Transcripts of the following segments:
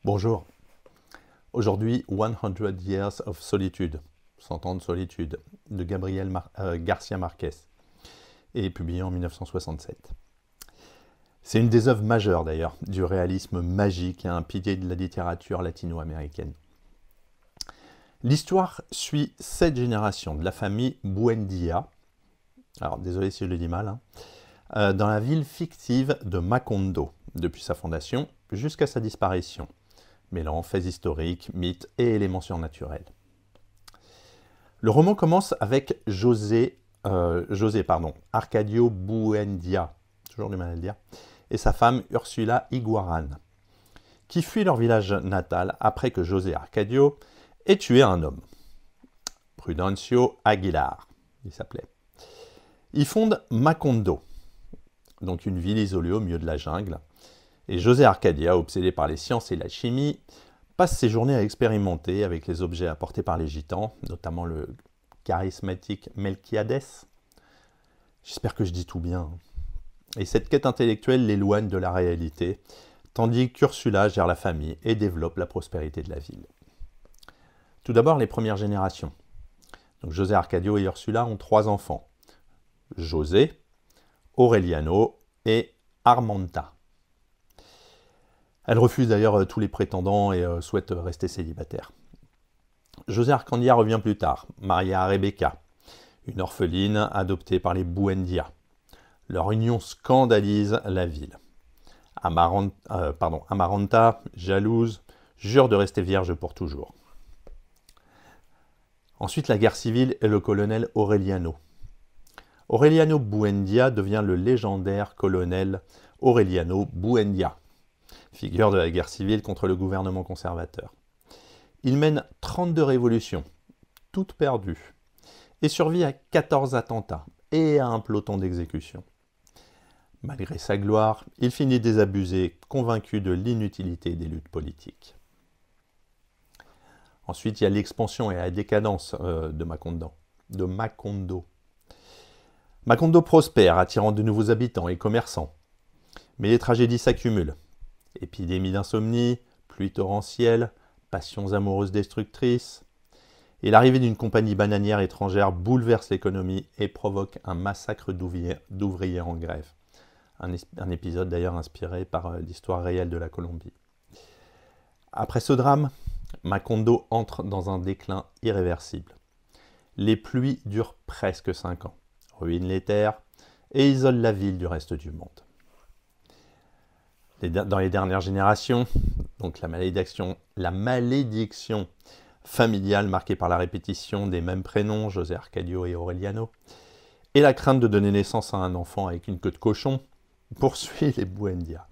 Bonjour. Aujourd'hui, 100 Years of Solitude, 100 ans de solitude, de Garcia Marquez, et publié en 1967. C'est une des œuvres majeures d'ailleurs du réalisme magique et un pilier de la littérature latino-américaine. L'histoire suit 7 générations de la famille Buendia, alors désolé si je le dis mal, dans la ville fictive de Macondo, depuis sa fondation jusqu'à sa disparition, mêlant faits historiques, mythes et éléments surnaturels. Le roman commence avec José Arcadio Buendia, toujours du mal à le dire, et sa femme Ursula Iguaran, qui fuient leur village natal après que José Arcadio ait tué un homme, Prudencio Aguilar, il s'appelait. Ils fondent Macondo, donc une ville isolée au milieu de la jungle, et José Arcadia, obsédé par les sciences et la chimie, passe ses journées à expérimenter avec les objets apportés par les gitans, notamment le charismatique Melquiades. J'espère que je dis tout bien. Et cette quête intellectuelle l'éloigne de la réalité, tandis qu'Ursula gère la famille et développe la prospérité de la ville. Tout d'abord, les premières générations. Donc José Arcadio et Ursula ont 3 enfants. José, Aureliano et Armenta. Elle refuse d'ailleurs tous les prétendants et souhaite rester célibataire. José Arcandia revient plus tard, marié à Rebecca, une orpheline adoptée par les Buendia. Leur union scandalise la ville. Amaranta, jalouse, jure de rester vierge pour toujours. Ensuite, la guerre civile et le colonel Aureliano. Aureliano Buendia devient le légendaire colonel Aureliano Buendia, figure de la guerre civile contre le gouvernement conservateur. Il mène 32 révolutions, toutes perdues, et survit à 14 attentats et à un peloton d'exécution. Malgré sa gloire, il finit désabusé, convaincu de l'inutilité des luttes politiques. Ensuite, il y a l'expansion et la décadence de Macondo. Macondo prospère, attirant de nouveaux habitants et commerçants. Mais les tragédies s'accumulent. Épidémie d'insomnie, pluies torrentielles, passions amoureuses destructrices. Et l'arrivée d'une compagnie bananière étrangère bouleverse l'économie et provoque un massacre d'ouvriers en grève. Un épisode d'ailleurs inspiré par l'histoire réelle de la Colombie. Après ce drame, Macondo entre dans un déclin irréversible. Les pluies durent presque 5 ans, ruinent les terres et isolent la ville du reste du monde. Dans les dernières générations, donc la malédiction familiale marquée par la répétition des mêmes prénoms, José Arcadio et Aureliano, et la crainte de donner naissance à un enfant avec une queue de cochon, poursuit les Buendia.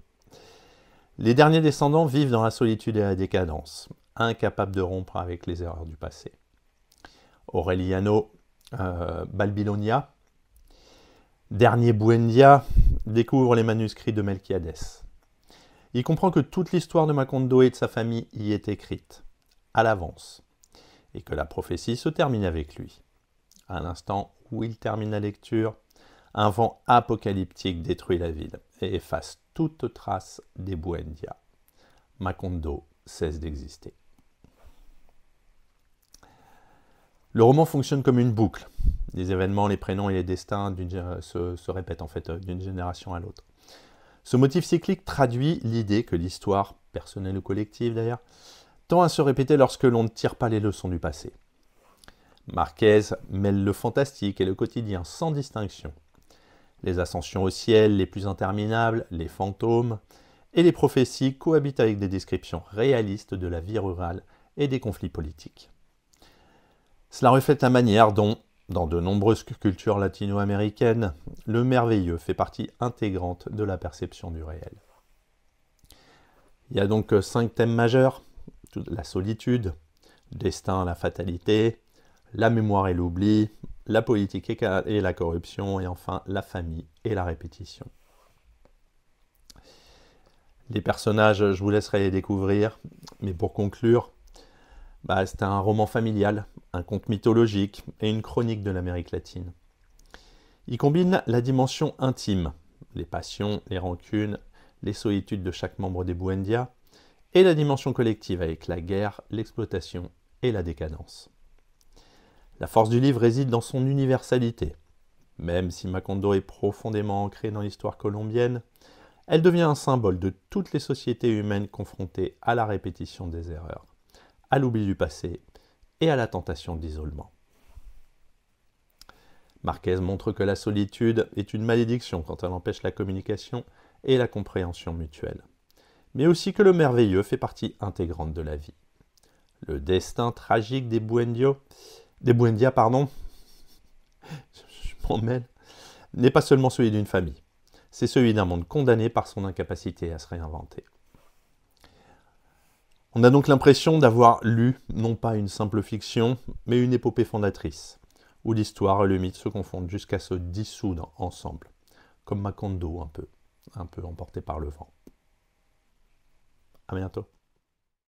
Les derniers descendants vivent dans la solitude et la décadence, incapables de rompre avec les erreurs du passé. Aureliano Balbilonia, dernier Buendia, découvre les manuscrits de Melquiades. Il comprend que toute l'histoire de Macondo et de sa famille y est écrite, à l'avance, et que la prophétie se termine avec lui. À l'instant où il termine la lecture, un vent apocalyptique détruit la ville et efface toute trace des Buendia. Macondo cesse d'exister. Le roman fonctionne comme une boucle. Les événements, les prénoms et les destins se répètent en fait d'une génération à l'autre. Ce motif cyclique traduit l'idée que l'histoire, personnelle ou collective d'ailleurs, tend à se répéter lorsque l'on ne tire pas les leçons du passé. Marquez mêle le fantastique et le quotidien sans distinction. Les ascensions au ciel les plus interminables, les fantômes et les prophéties cohabitent avec des descriptions réalistes de la vie rurale et des conflits politiques. Cela reflète la manière dont, dans de nombreuses cultures latino-américaines, le merveilleux fait partie intégrante de la perception du réel. Il y a donc 5 thèmes majeurs: la solitude, le destin, la fatalité, la mémoire et l'oubli, la politique et la corruption, et enfin la famille et la répétition. Les personnages, je vous laisserai les découvrir, mais pour conclure, c'est un roman familial, un conte mythologique et une chronique de l'Amérique latine. Il combine la dimension intime, les passions, les rancunes, les solitudes de chaque membre des Buendia, et la dimension collective avec la guerre, l'exploitation et la décadence. La force du livre réside dans son universalité. Même si Macondo est profondément ancrée dans l'histoire colombienne, elle devient un symbole de toutes les sociétés humaines confrontées à la répétition des erreurs, à l'oubli du passé et à la tentation d'isolement. Marquez montre que la solitude est une malédiction quand elle empêche la communication et la compréhension mutuelle, mais aussi que le merveilleux fait partie intégrante de la vie. Le destin tragique des Buendia, je m'en mêle, n'est pas seulement celui d'une famille, c'est celui d'un monde condamné par son incapacité à se réinventer. On a donc l'impression d'avoir lu non pas une simple fiction, mais une épopée fondatrice, où l'histoire et le mythe se confondent jusqu'à se dissoudre ensemble, comme Macondo un peu emporté par le vent. À bientôt.